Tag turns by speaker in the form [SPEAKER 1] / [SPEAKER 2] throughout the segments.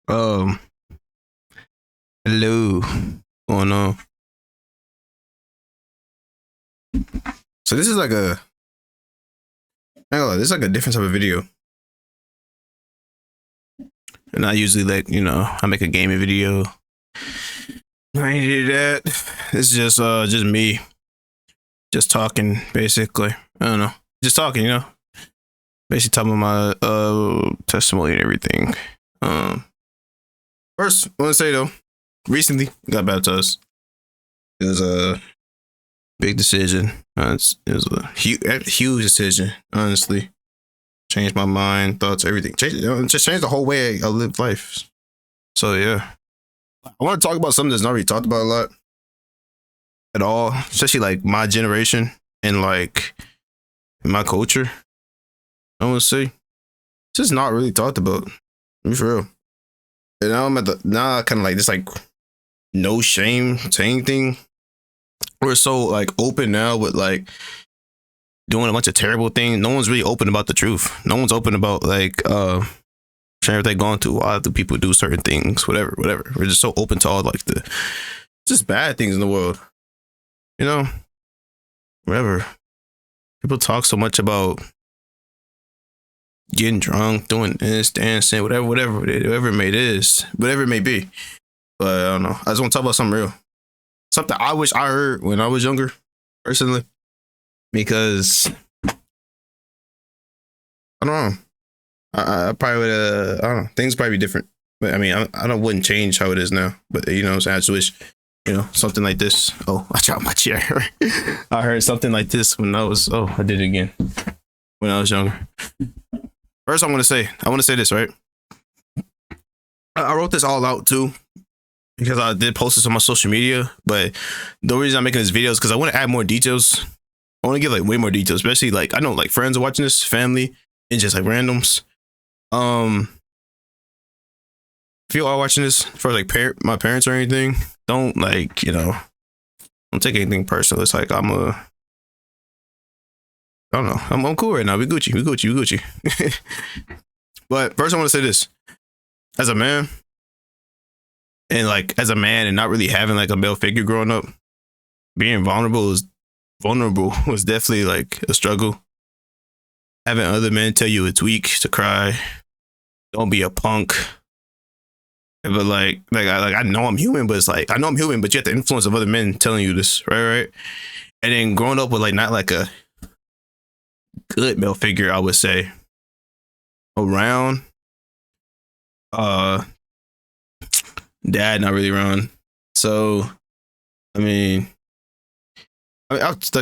[SPEAKER 1] Um, Hello, what's going on? So this is like a, I don't know, this is like a different type of video, and I usually like I make a gaming video. I ain't do that. This is just me, just talking basically. I don't know, just talking, basically talking about my testimony and everything. Um, First, I want to say though, recently got baptized. It was a big decision. It was a huge decision, honestly. Changed my mind, thoughts, everything. Just changed the whole way I live life. So yeah, I want to talk about something that's not really talked about a lot at all, especially like my generation and like my culture. I want to say it's just not really talked about. Be for real. And now I'm at the now kind of like this like no shame saying thing. We're so like open now with like doing a bunch of terrible things. No one's really open about the truth. No one's open about like sharing what they're going through. Why do people do certain things? Whatever. We're just so open to all like the just bad things in the world. You know, whatever. People talk so much about getting drunk, doing this, dancing, whatever it may be. But I don't know. I just want to talk about something real. Something I wish I heard when I was younger, personally, because I don't know. I probably would. I don't know. Things probably be different. But I mean, I don't wouldn't change how it is now. But so I just wish, something like this. Oh, I dropped my chair. I heard something like this when I was. Oh, I did it again. When I was younger. First, I want to say this, right? I wrote this all out too because I did post this on my social media. But the reason I'm making this video is because I want to add more details. I want to give like way more details, especially like I know like friends are watching this, family, and just like randoms. If you are watching this for like my parents or anything, don't like don't take anything personal. It's like I don't know. I'm cool right now. We Gucci. But first, I want to say this: as a man, and not really having like a male figure growing up, being vulnerable was definitely like a struggle. Having other men tell you it's weak to cry, don't be a punk. But I know I'm human, but it's like I know I'm human, but you have the influence of other men telling you this, right? And then growing up with like not like a good male figure, I would say, around. Dad not really around. So like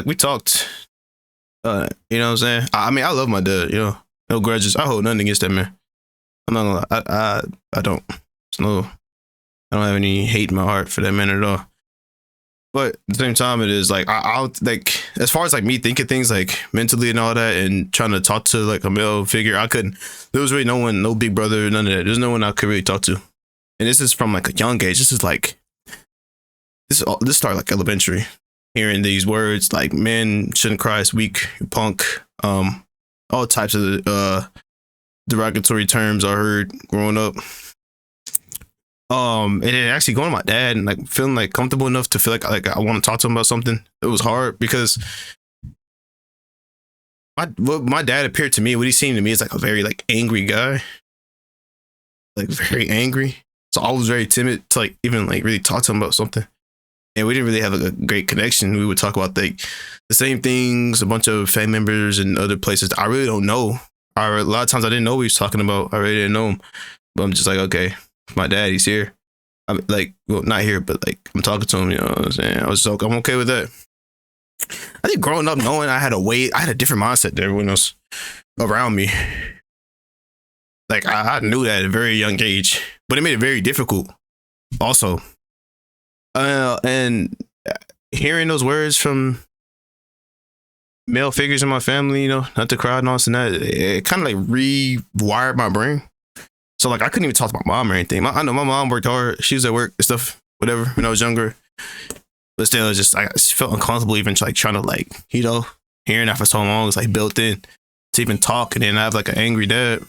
[SPEAKER 1] we talked. You know what I'm saying? I mean, I love my dad. No grudges. I hold nothing against that man. I'm not gonna lie. I don't. I don't have any hate in my heart for that man at all. But at the same time, it is like I'll like as far as like me thinking things like mentally and all that, and trying to talk to like a male figure, I couldn't. There was really no one, no big brother, none of that. There's no one I could really talk to, and this is from like a young age. This is like this started like elementary. Hearing these words like men shouldn't cry, it's weak, punk, all types of derogatory terms I heard growing up. And then actually going to my dad and like feeling like comfortable enough to feel like I want to talk to him about something. It was hard because what my dad appeared to me, what he seemed to me is like a very like angry guy, like very angry. So I was very timid to like even like really talk to him about something. And we didn't really have like a great connection. We would talk about like the same things, a bunch of family members and other places that I really don't know. A lot of times I didn't know what he was talking about. I really didn't know him. But I'm just like, okay, my dad, he's here. I'm like, well, not here, but like I'm talking to him, you know what I'm saying? I was just like, I'm okay with that. I think growing up knowing I had a different mindset than everyone else around me. Like I knew that at a very young age, but it made it very difficult also. And hearing those words from male figures in my family, not to cry and all this and that, it kind of like rewired my brain. So like I couldn't even talk to my mom or anything. I know my mom worked hard. She was at work and stuff, whatever, when I was younger. But still, it's just I felt uncomfortable even like trying to like, hearing that for so long. It's like built in to even talk. And then I have like an angry dad.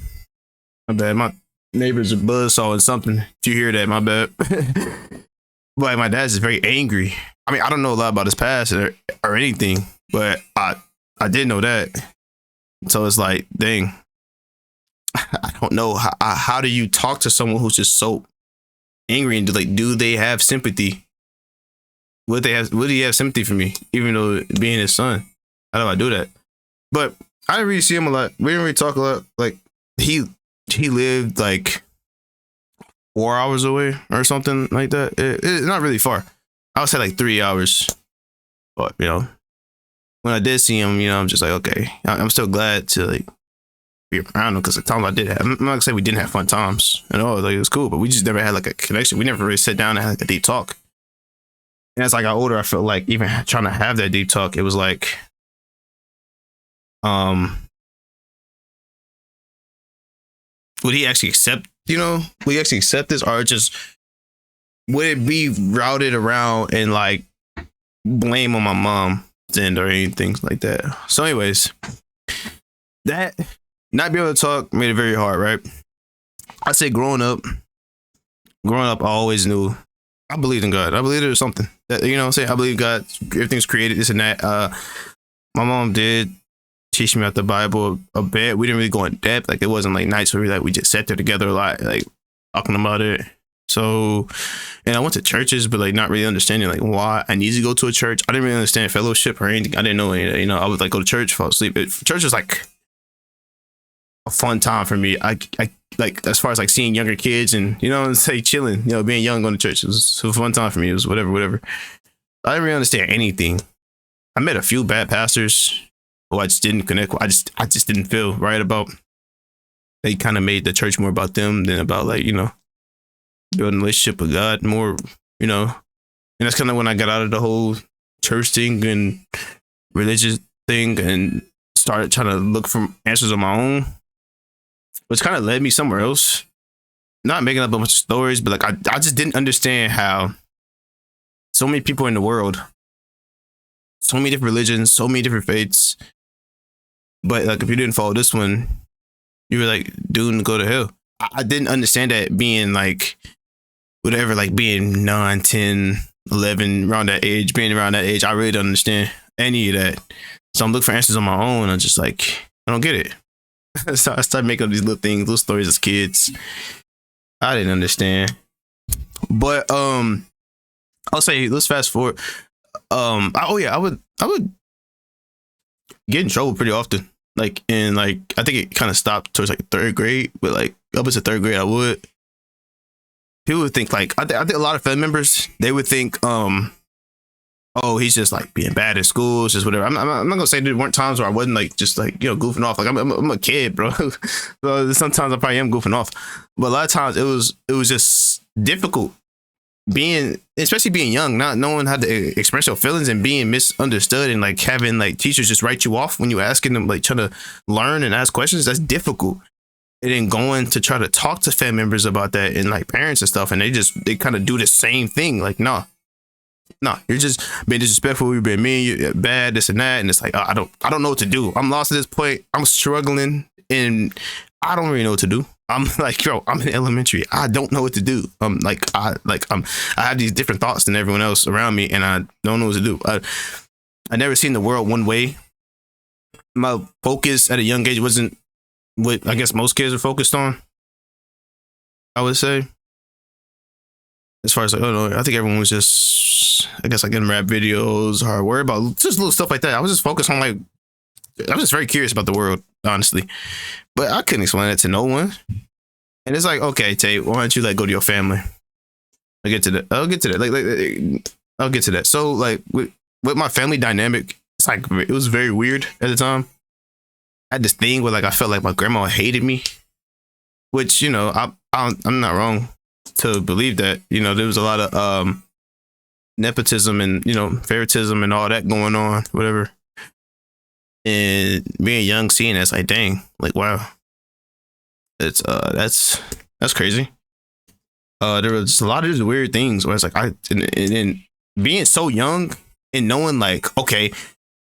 [SPEAKER 1] My bad. neighbors are buzzsawing something. If you hear that, my bad. But like, my dad's just very angry. I mean, I don't know a lot about his past or anything, but I did know that. So it's like, dang, I don't know how do you talk to someone who's just so angry, and like, do they have sympathy? Would he have sympathy for me, even though being his son? How do I do that? But I didn't really see him a lot. We didn't really talk a lot. Like he lived like 4 hours away or something like that. It's not really far. I would say like 3 hours. But when I did see him, I'm just like, okay, I'm still glad to like be around him, because the times I did have, I'm not gonna say we didn't have fun times at all. Like, it was cool, but we just never had like a connection. We never really sat down and had like a deep talk. And as I got older, I felt like even trying to have that deep talk, it was like, would he actually accept, would he actually accept this, or just would it be routed around and like blame on my mom end or anything like that? So anyways, that not being able to talk made it very hard, right? I say growing up, I always knew I believed in God. I believed there was something that, what I'm saying? I believe God, everything's created, this and that. My mom did teach me about the Bible a bit. We didn't really go in depth. Like, it wasn't like nights where we just sat there together a lot, like talking about it. So, and I went to churches, but like not really understanding like why I need to go to a church. I didn't really understand fellowship or anything. I didn't know any of that. I would like go to church, fall asleep. Church was like a fun time for me. I like, as far as like seeing younger kids and say chilling, being young, going to church, it was a fun time for me. It was whatever. I didn't really understand anything. I met a few bad pastors who I just didn't connect with. I just didn't feel right about. They kind of made the church more about them than about like, building a relationship with God more, and that's kind of when I got out of the whole church thing and religious thing and started trying to look for answers on my own, which kind of led me somewhere else. Not making up a bunch of stories, but like I just didn't understand how so many people in the world, so many different religions, so many different faiths, but like if you didn't follow this one, you were like doomed to go to hell. I didn't understand that, being like whatever, like being 9, 10, 11, around that age, I really don't understand any of that. So I'm looking for answers on my own. I'm just like, I don't get it. So I started making up these little things, little stories as kids. I didn't understand. But I'll say, let's fast forward. I would get in trouble pretty often. Like, and like I think it kind of stopped towards like 3rd grade, but like up into 3rd grade, I would. People would think like I think a lot of family members, they would think oh, he's just like being bad at school, just whatever. I'm not gonna say there weren't times where I wasn't like just like goofing off. Like I'm a kid, bro. So sometimes I probably am goofing off, but a lot of times it was just difficult especially being young, not knowing how to express your feelings and being misunderstood, and like having like teachers just write you off when you're asking them, like trying to learn and ask questions. That's difficult. And then going to try to talk to family members about that and like parents and stuff, and they kind of do the same thing. Like, nah, you're just being disrespectful. You're being mean, you're bad, this and that. And it's like, I don't know what to do. I'm lost at this point. I'm struggling and I don't really know what to do. I'm like, I'm in elementary. I don't know what to do. I have these different thoughts than everyone else around me, and I don't know what to do. I never seen the world one way. My focus at a young age wasn't what I guess most kids are focused on, I would say. As far as like, I think everyone was just, I guess, like in rap videos or worried about just little stuff like that. I was just focused on like, I was just very curious about the world, honestly. But I couldn't explain it to no one. And it's like, okay, Tate, why don't you like go to your family? I'll get to that. I'll get to that. So like with my family dynamic, it's like, it was very weird at the time. I had this thing where like I felt like my grandma hated me, which, I'm not wrong to believe that. There was a lot of nepotism and, favoritism and all that going on, whatever. And being young, seeing that's like, dang, like, wow, it's that's crazy. There was just a lot of these weird things where it's like and being so young and knowing like, okay,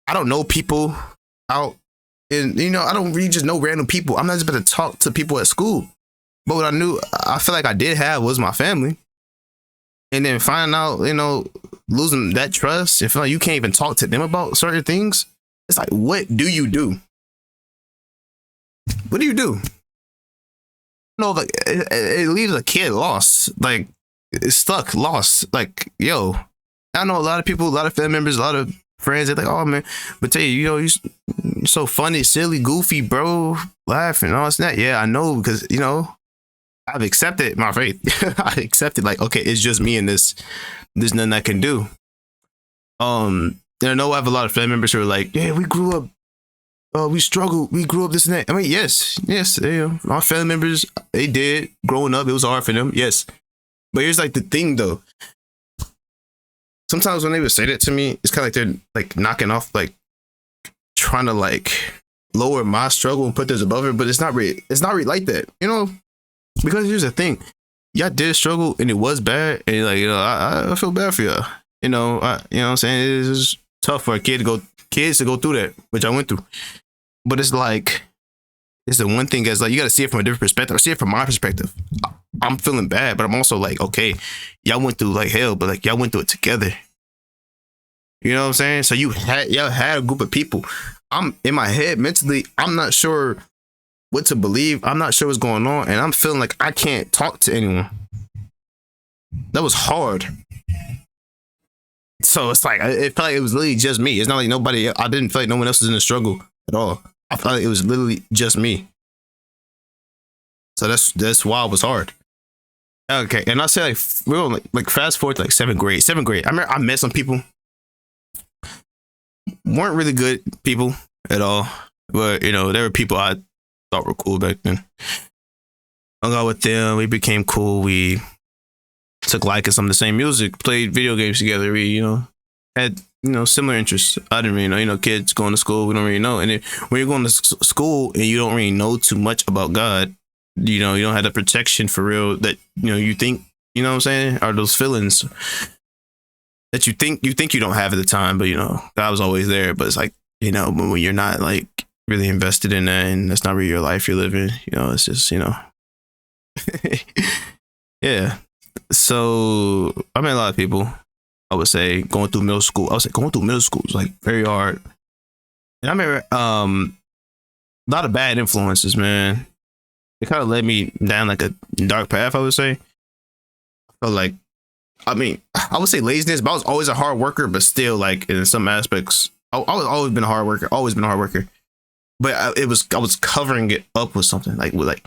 [SPEAKER 1] I don't know people out, and I don't really just know random people. I'm not just about to talk to people at school. But what I feel like I did have was my family. And then finding out, losing that trust and feeling like you can't even talk to them about certain things. It's like, what do you do? What do you do? No, like it leaves a kid lost, like it's stuck, lost. Like, yo, I know a lot of people, a lot of family members, a lot of friends. They're like, oh man, but tell you, you're so funny, silly, goofy, bro, laughing, all this and that. Yeah, I know because I've accepted my faith. I accepted like, okay, it's just me and this. There's nothing I can do. And I know I have a lot of family members who are like, yeah, we grew up. We struggled. We grew up this and that. I mean, yes. Our family members, they did. Growing up, it was hard for them. Yes. But here's like the thing though. Sometimes when they would say that to me, it's kind of like they're like knocking off, like trying to like lower my struggle and put this above it. But it's not really like that, because here's the thing. Y'all did struggle and it was bad. And like, I feel bad for y'all. You know what I'm saying? It's tough for kids to go through that, which I went through. But it's like, it's the one thing is like, you got to see it from a different perspective. I see it from my perspective. I'm feeling bad, but I'm also like, okay, y'all went through like hell, but like y'all went through it together. You know what I'm saying? So y'all had a group of people. I'm in my head mentally, I'm not sure what to believe. I'm not sure what's going on. And I'm feeling like I can't talk to anyone. That was hard. So it's like, it felt like it was literally just me. It's not like nobody, I didn't feel like no one else was in the struggle at all. I felt like it was literally just me. So that's why it was hard. Okay, and I say like real like fast forward to like seventh grade. I remember I met some people, weren't really good people at all, but there were people I thought were cool back then. Hung out with them, we became cool. We took like some of the same music, played video games together. We had similar interests. I didn't really know. Kids going to school, we don't really know. And when you're going to school and you don't really know too much about God, you don't have the protection for real that you think, what I'm saying, are those feelings that you think you don't have at the time, but God was always there. But it's like, when you're not like really invested in that, and that's not really your life you're living, it's just yeah. So I met a lot of people. I would say going through middle school. Was like very hard. And I remember a lot of bad influences, man. It kind of led me down like a dark path, I would say. I felt like, I would say laziness, but I was always a hard worker, but still like in some aspects, I was always been a hard worker, but I was covering it up with something like with like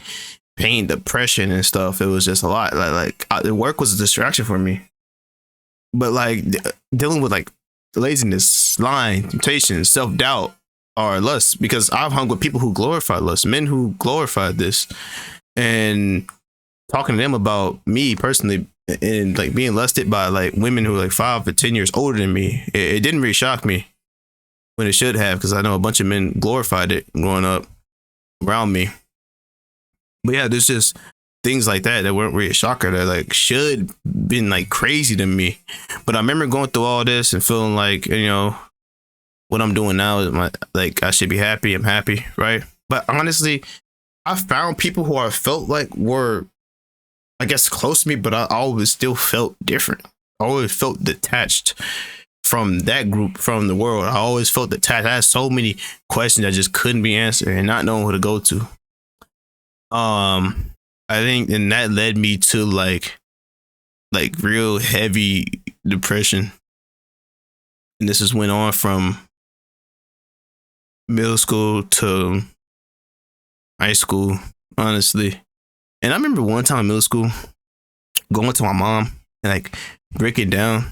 [SPEAKER 1] pain, depression and stuff. It was just a lot. The work was a distraction for me. But like dealing with like laziness, lying, temptation, self-doubt, or lust, because I've hung with people who glorify lust, men who glorified this, and talking to them about me personally and like being lusted by like women who are like 5 or 10 years older than me. It didn't really shock me when it should have, because I know a bunch of men glorified it growing up around me. But yeah, there's just things like that weren't really a shocker, that like should been like crazy to me. But I remember going through all this and feeling like, what I'm doing now is I should be happy. I'm happy, right? But honestly, I found people who I felt like were, I guess, close to me, but I always still felt different. I always felt detached from that group, from the world. I always felt detached. I had so many questions that just couldn't be answered and not knowing who to go to. I think, and that led me to like real heavy depression. And this has went on from middle school to high school, honestly. And I remember one time in middle school going to my mom and like breaking down,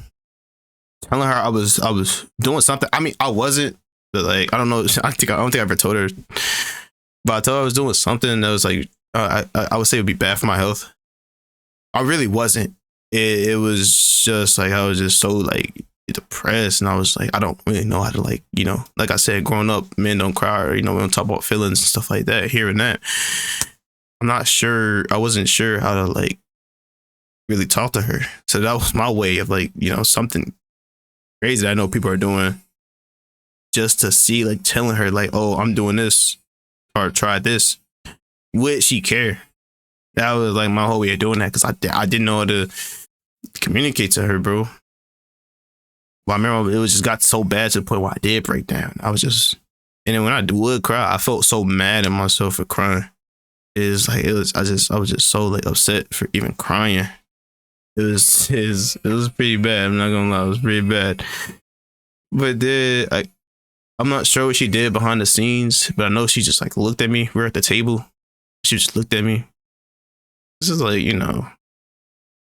[SPEAKER 1] telling her I was doing something. I wasn't, but like, I don't know. I don't think I ever told her, but I told her I was doing something that was like, I would say it would be bad for my health. I really wasn't. It was just like, I was just so like depressed, and I was like, I don't really know how to like I said, growing up, men don't cry, or we don't talk about feelings and stuff like that, hearing that. I wasn't sure how to like really talk to her. So that was my way of like, something crazy that I know people are doing, just to see, like telling her like, oh, I'm doing this or try this. Would she care? That was like my whole way of doing that because I didn't know how to communicate to her, bro. Well, I remember it was just got so bad to the point where I did break down. I was just, and then when I would cry, I felt so mad at myself for crying. I was just so like upset for even crying. It was pretty bad. I'm not gonna lie, it was pretty bad. But then I'm not sure what she did behind the scenes, but I know she just like looked at me. We were at the table. She just looked at me. This is like,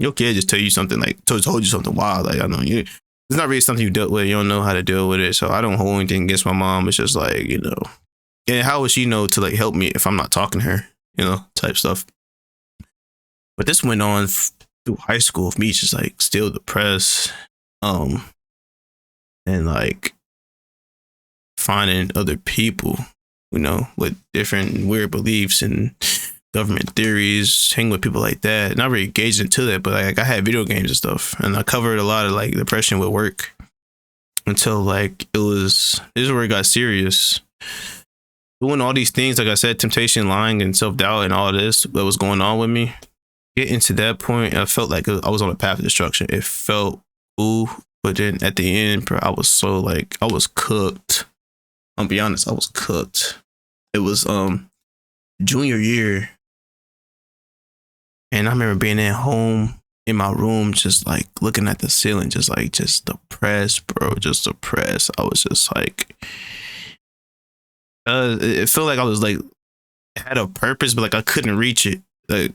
[SPEAKER 1] your kid just tell you something like told you something wild. Like I know you. It's not really something you dealt with. You don't know how to deal with it. So I don't hold anything against my mom. It's just like, and how would she know to like help me if I'm not talking to her, type stuff. But this went on through high school of me just like still depressed. And like finding other people, with different weird beliefs and government theories, hang with people like that. Not really engaged into that, but like I had video games and stuff, and I covered a lot of like depression with work until like this is where it got serious. Doing all these things, like I said, temptation, lying, and self-doubt, and all this that was going on with me. Getting to that point, I felt like I was on a path of destruction. It felt cool, but then at the end, bro, I was so like I was cooked. I'll be honest, I was cooked. It was junior year. And I remember being at home in my room, just like looking at the ceiling, just depressed, bro, just depressed. I was just like, it felt like I was like, had a purpose, but like I couldn't reach it. Like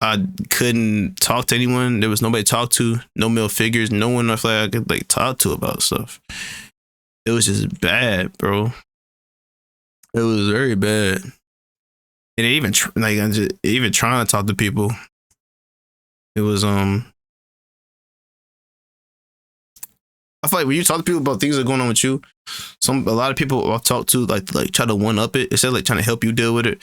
[SPEAKER 1] I couldn't talk to anyone. There was nobody to talk to, no male figures, no one I feel like I could like talk to about stuff. It was just bad, bro. It was very bad. And even even trying to talk to people, it was I feel like when you talk to people about things that are going on with you, a lot of people I've talked to like try to one up it instead of like trying to help you deal with it.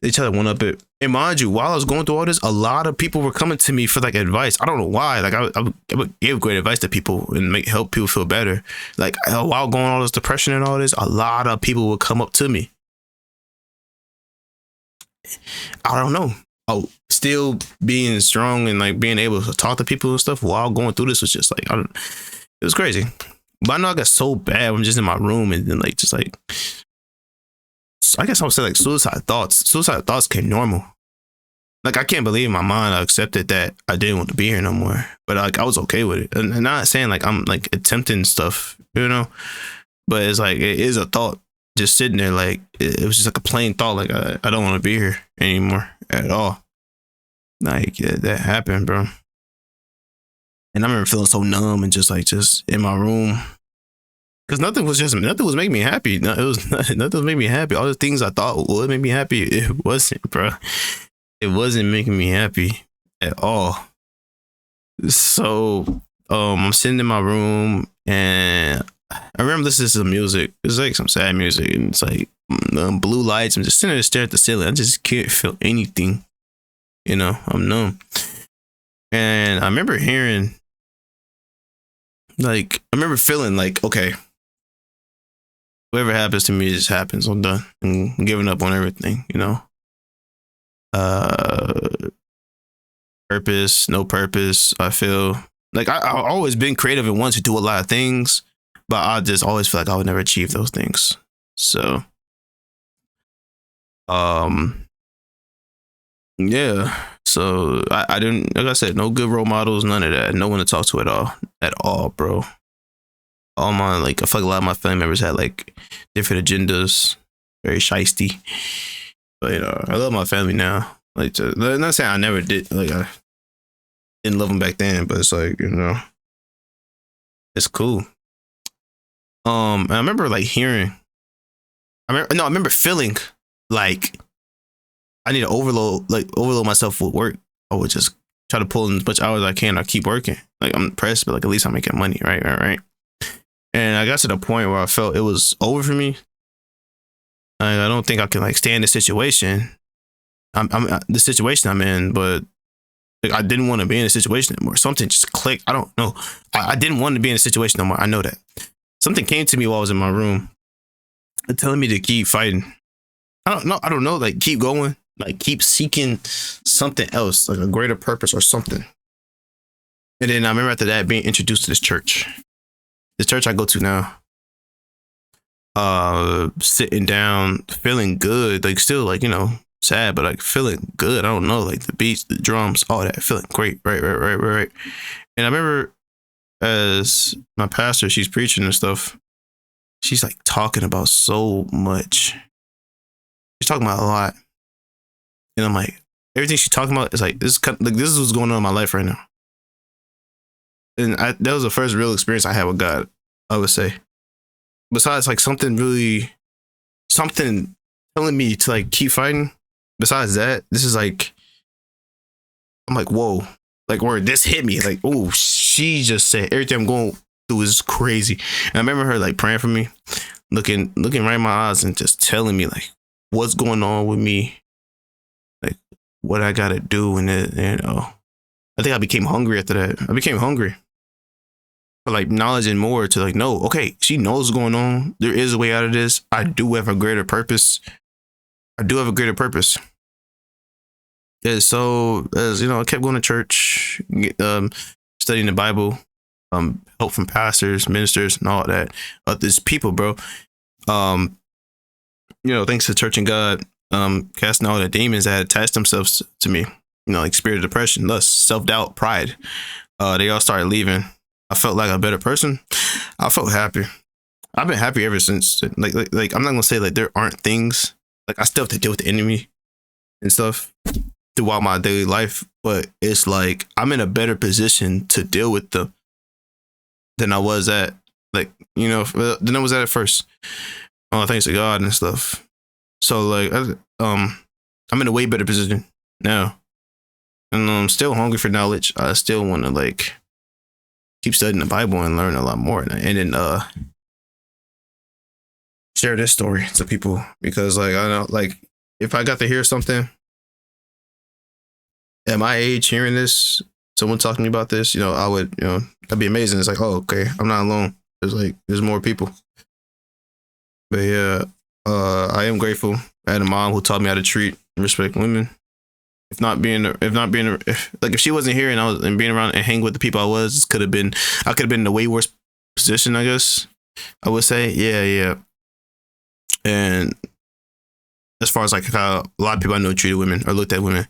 [SPEAKER 1] They try to one up it. And mind you, while I was going through all this, a lot of people were coming to me for like advice. I don't know why. Like I would give great advice to people and help people feel better. Like while going all this depression and all this, a lot of people would come up to me. I don't know. Oh, still being strong and like being able to talk to people and stuff while going through this was just like it was crazy. But I know I got so bad when I'm just in my room and then like just like I guess I would say like suicide thoughts. Suicide thoughts came normal. Like I can't believe in my mind I accepted that I didn't want to be here no more. But like I was okay with it. And not saying like I'm like attempting stuff, but it's like it is a thought. Just sitting there, like it was just like a plain thought, like I don't want to be here anymore at all. Like that happened, bro. And I remember feeling so numb and just in my room, because nothing was making me happy. Nothing was making me happy. All the things I thought would make me happy, it wasn't, bro. It wasn't making me happy at all. So I'm sitting in my room and I remember listening to some music. It's like some sad music, and it's like blue lights. I'm just sitting there staring at the ceiling. I just can't feel anything. I'm numb. And I remember hearing, I remember feeling like, okay, whatever happens to me just happens. I'm done. I'm giving up on everything, Purpose, no purpose. I feel like I've always been creative and wanted to do a lot of things. But I just always feel like I would never achieve those things. So, yeah. So I didn't, like I said, no good role models, none of that. No one to talk to at all, bro. All my, I feel like a lot of my family members had like different agendas, very shisty. But I love my family now. Like, not saying I never did, like I didn't love them back then, but it's like, it's cool. And I remember I remember feeling like I need to overload myself with work. I would just try to pull in as much hours as I can. I keep working. Like I'm depressed, but like at least I'm making money, right. And I got to the point where I felt it was over for me. I don't think I can like stay in this situation. I'm the situation I'm in, but like I didn't want to be in a situation anymore. Something just clicked. I don't know. I didn't want to be in a situation no more. I know that. Something came to me while I was in my room telling me to keep fighting. I don't know, like keep going. Like keep seeking something else, like a greater purpose or something. And then I remember after that being introduced to this church I go to now. Sitting down, feeling good, like still like sad, but like feeling good. I don't know, like the beats, the drums, all that, feeling great, right. And I remember as my pastor, she's preaching and stuff. She's like talking about so much. She's talking about a lot, and I'm like, everything she's talking about is like this is what's going on in my life right now. And that was the first real experience I had with God, I would say. Besides like something telling me to like keep fighting. Besides that, this is like, I'm like, whoa, like where this hit me, like, oh, she just said everything I'm going through is crazy. And I remember her like praying for me, looking right in my eyes and just telling me like what's going on with me, like what I gotta do. And I think I became hungry after that. I became hungry for like knowledge and more to like know, okay, she knows what's going on. There is a way out of this. I do have a greater purpose. And so as I kept going to church, studying the Bible, help from pastors, ministers, and all that. There's people, bro. Thanks to church and God, casting all the demons that had attached themselves to me. Like spirit of depression, lust, self-doubt, pride. They all started leaving. I felt like a better person. I felt happy. I've been happy ever since. Like I'm not gonna say like there aren't things. Like I still have to deal with the enemy and stuff throughout my daily life, but it's like I'm in a better position to deal with them than I was at than I was at first. Thanks to God and stuff. So like I'm in a way better position now, and I'm still hungry for knowledge. I still want to like keep studying the Bible and learn a lot more, and then share this story to people, because like I know, like if I got to hear something at my age, hearing this, someone talking to me about this, I would, that'd be amazing. It's like, oh, okay, I'm not alone. There's more people. But yeah, I am grateful. I had a mom who taught me how to treat and respect women. If she wasn't here and I was and being around and hang with the people I could have been in a way worse position, I guess I would say. Yeah. And as far as like how a lot of people I know treated women or looked at women,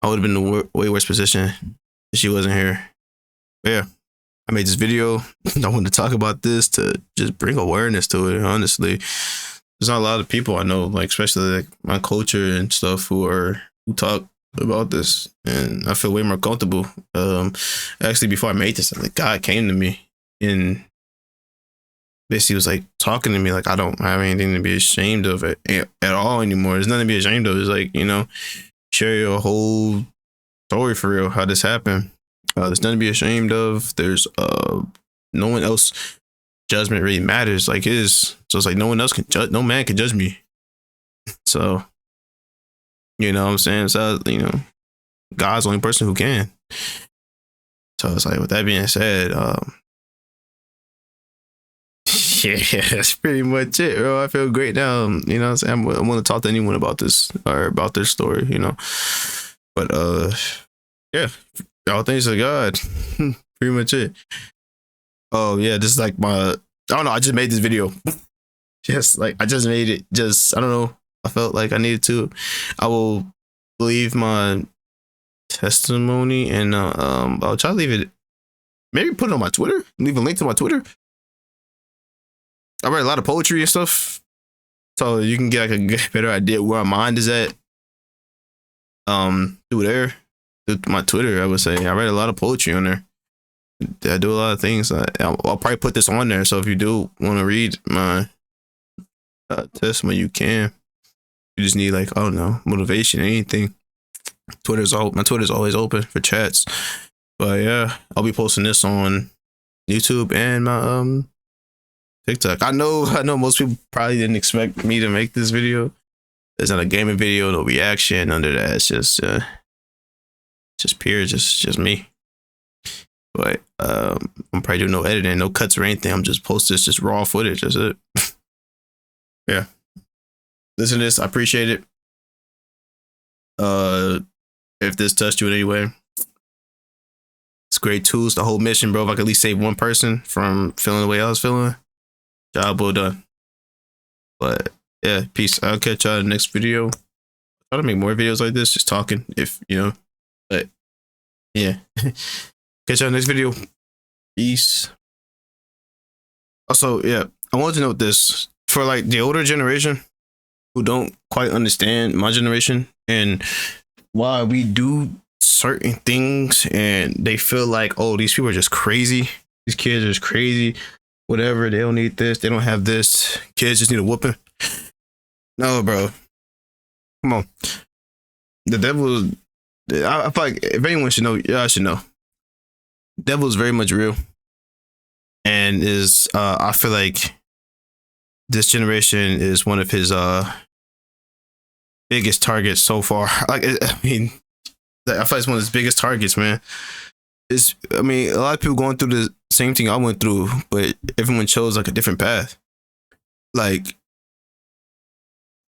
[SPEAKER 1] I would have been in a way worse position if she wasn't here. But yeah, I made this video. I wanted to talk about this to just bring awareness to it. Honestly, there's not a lot of people I know, like especially like my culture and stuff, who talk about this, and I feel way more comfortable. Actually, before I made this, like God came to me and basically was like talking to me like I don't have anything to be ashamed of at all anymore. There's nothing to be ashamed of. It's like, share your whole story for real, how this happened. There's nothing to be ashamed of. There's no one else judgment really matters like his. So it's like no one else can judge, no man can judge me. So what I'm saying? So God's the only person who can. So it's like, with that being said, yeah, that's pretty much it, bro. I feel great now. What I'm saying? I want to talk to anyone about this or about this story, But yeah, all thanks to God. Pretty much it. Oh yeah, this is like I don't know, I just made this video. I just made it. I don't know. I felt like I needed to. I will leave my testimony and I'll try to leave it. Maybe put it on my Twitter. Leave a link to my Twitter. I write a lot of poetry and stuff, so you can get like a better idea where my mind is at. Through there, through my Twitter, I would say I write a lot of poetry on there. I do a lot of things. I'll probably put this on there, so if you do want to read my testimony, you can. You just need like, I don't know, motivation, anything. My Twitter's always open for chats. But yeah, I'll be posting this on YouTube and my TikTok. I know most people probably didn't expect me to make this video. It's not a gaming video, no reaction under that. It's just pure, just me. But I'm probably doing no editing, no cuts or anything. I'm just posting this, just raw footage. That's it. Yeah. Listen to this. I appreciate it. Uh, if this touched you in any way, it's great tools. The whole mission, bro. If I could at least save one person from feeling the way I was feeling, job well done. But yeah, peace. I'll catch y'all in the next video. Try to make more videos like this, just talking. If you know, but yeah, catch y'all in the next video. Peace. Also, yeah, I wanted to note this for like the older generation who don't quite understand my generation and why we do certain things and they feel like, oh, these people are just crazy. These kids are just crazy. Whatever. They don't need this. They don't have this. Kids just need a whooping. No, bro. Come on. The devil. I feel like if anyone should know, yeah, I should know. The devil is very much real, and is I feel like this generation is one of his biggest targets so far. Like, I mean, I feel like it's one of his biggest targets, man. I mean, a lot of people going through the same thing I went through, but everyone chose like a different path. Like,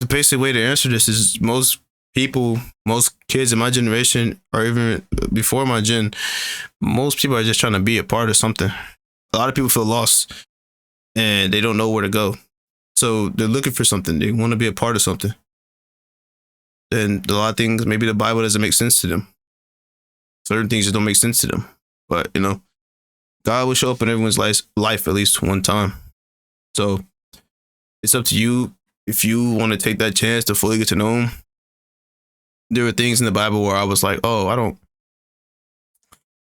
[SPEAKER 1] the basic way to answer this is most people, most kids in my generation, or even before my gen, most people are just trying to be a part of something. A lot of people feel lost and they don't know where to go. So they're looking for something. They want to be a part of something. And a lot of things, maybe the Bible doesn't make sense to them. Certain things just don't make sense to them. But, you know, God will show up in everyone's life at least one time. So it's up to you if you want to take that chance to fully get to know him. There were things in the Bible where I was like, oh, I don't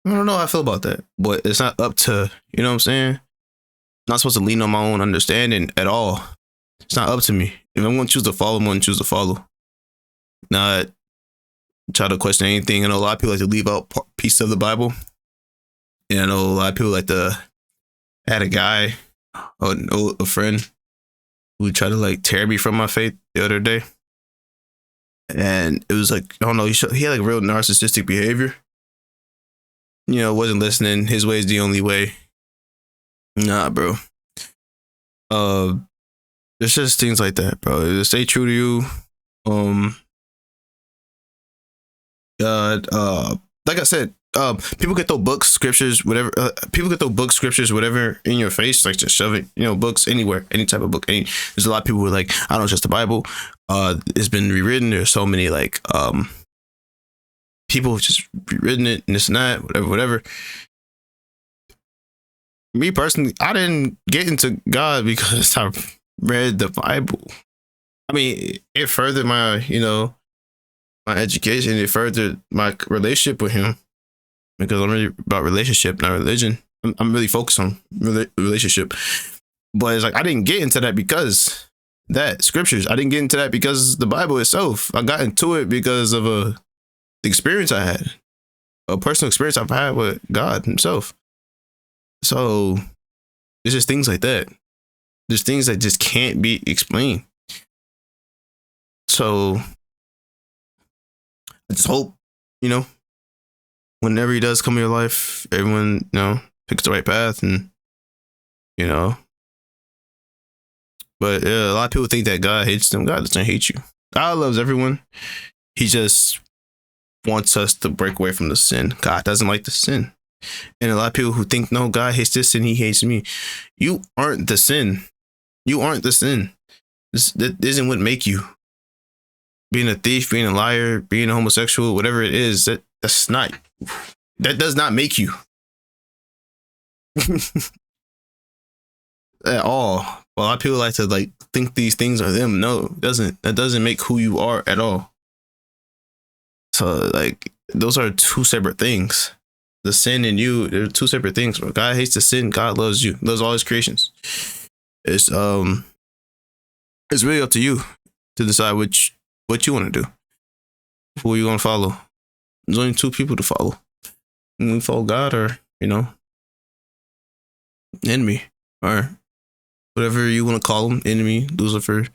[SPEAKER 1] know how I feel about that. But it's not up to, you know what I'm saying? I'm not supposed to lean on my own understanding at all. It's not up to me. If I'm going to choose to follow, I'm going to choose to follow. Not try to question anything. I know a lot of people like to leave out pieces of the Bible. And I know a lot of people like to add a guy or a friend who tried to like tear me from my faith the other day. And it was like, I don't know, he had like real narcissistic behavior. You know, wasn't listening. His way is the only way. Nah, bro. There's just things like that, bro. Just stay true to you. Like I said, people can throw books, scriptures, whatever. People can throw books, scriptures, whatever in your face, like just shove it. You know, books anywhere, any type of book. There's a lot of people who are like, I don't trust the Bible. It's been rewritten. There's so many like people have just rewritten it and this and that, whatever. Me personally, I didn't get into God because I read the Bible. I mean, it furthered my, you know, my education. It furthered my relationship with him because I'm really about relationship, not religion. I'm really focused on relationship. But it's like, I didn't get into that because that scriptures. I didn't get into that because the Bible itself. I got into it because of the experience I had, a personal experience I've had with God himself. So it's just things like that. There's things that just can't be explained. So I just hope, you know, whenever he does come in your life, everyone, you know, picks the right path and, you know. But yeah, a lot of people think that God hates them. God doesn't hate you. God loves everyone. He just wants us to break away from the sin. God doesn't like the sin. And a lot of people who think, no, God hates this sin, he hates me. You aren't the sin. You aren't the sin. That isn't what make you. Being a thief, being a liar, being a homosexual, whatever it is, that does not make you. At all. Well, a lot of people like to like think these things are them. No, it doesn't. That doesn't make who you are at all. So like those are two separate things. The sin and you, they're two separate things. Bro. God hates the sin. God loves you. Loves all his creations. It's really up to you to decide what you want to do. Who you gonna follow? There's only two people to follow. And we follow God or, you know, enemy or whatever you want to call them, enemy, Lucifer,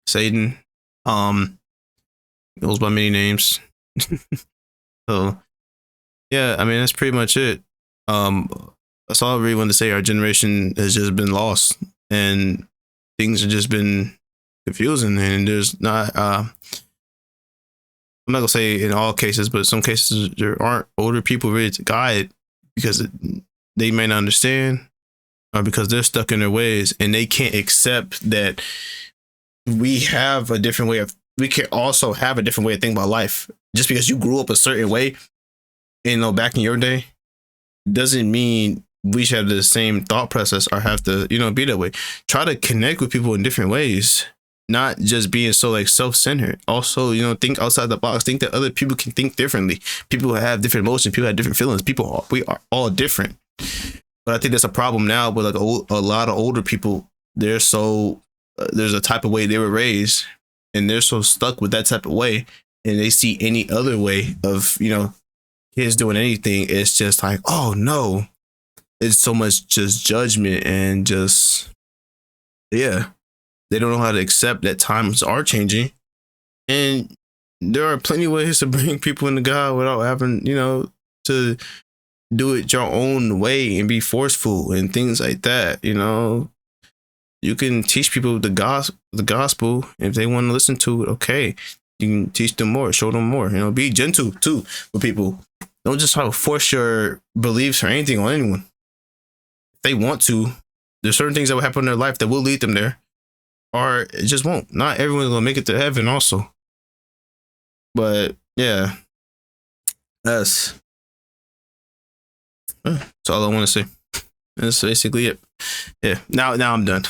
[SPEAKER 1] Satan, goes by many names. So yeah, I mean that's pretty much it. That's all I really want to say. Our generation has just been lost and things have just been confusing and there's not I'm not gonna say in all cases, but some cases there aren't older people ready to guide because they may not understand or because they're stuck in their ways and they can't accept that we have a different way of. We can also have a different way of thinking about life. Just because you grew up a certain way, back in your day, doesn't mean we should have the same thought process or have to, be that way. Try to connect with people in different ways, not just being so like self-centered. Also, think outside the box. Think that other people can think differently. People have different emotions. People have different feelings. We are all different. But I think that's a problem now with like a lot of older people. They're so there's a type of way they were raised, and they're so stuck with that type of way, and they see any other way of kids doing anything. It's just like, oh no, it's so much just judgment and just yeah. They don't know how to accept that times are changing, and there are plenty of ways to bring people into God without having to do it your own way and be forceful and things like that. You can teach people the gospel if they want to listen to it. Okay, you can teach them more, show them more. Be gentle too with people. Don't just try to force your beliefs or anything on anyone. If they want to, there's certain things that will happen in their life that will lead them there, or it just won't. Not everyone's gonna make it to heaven, also. But yeah, that's all I want to say. That's basically it. Yeah. Now I'm done.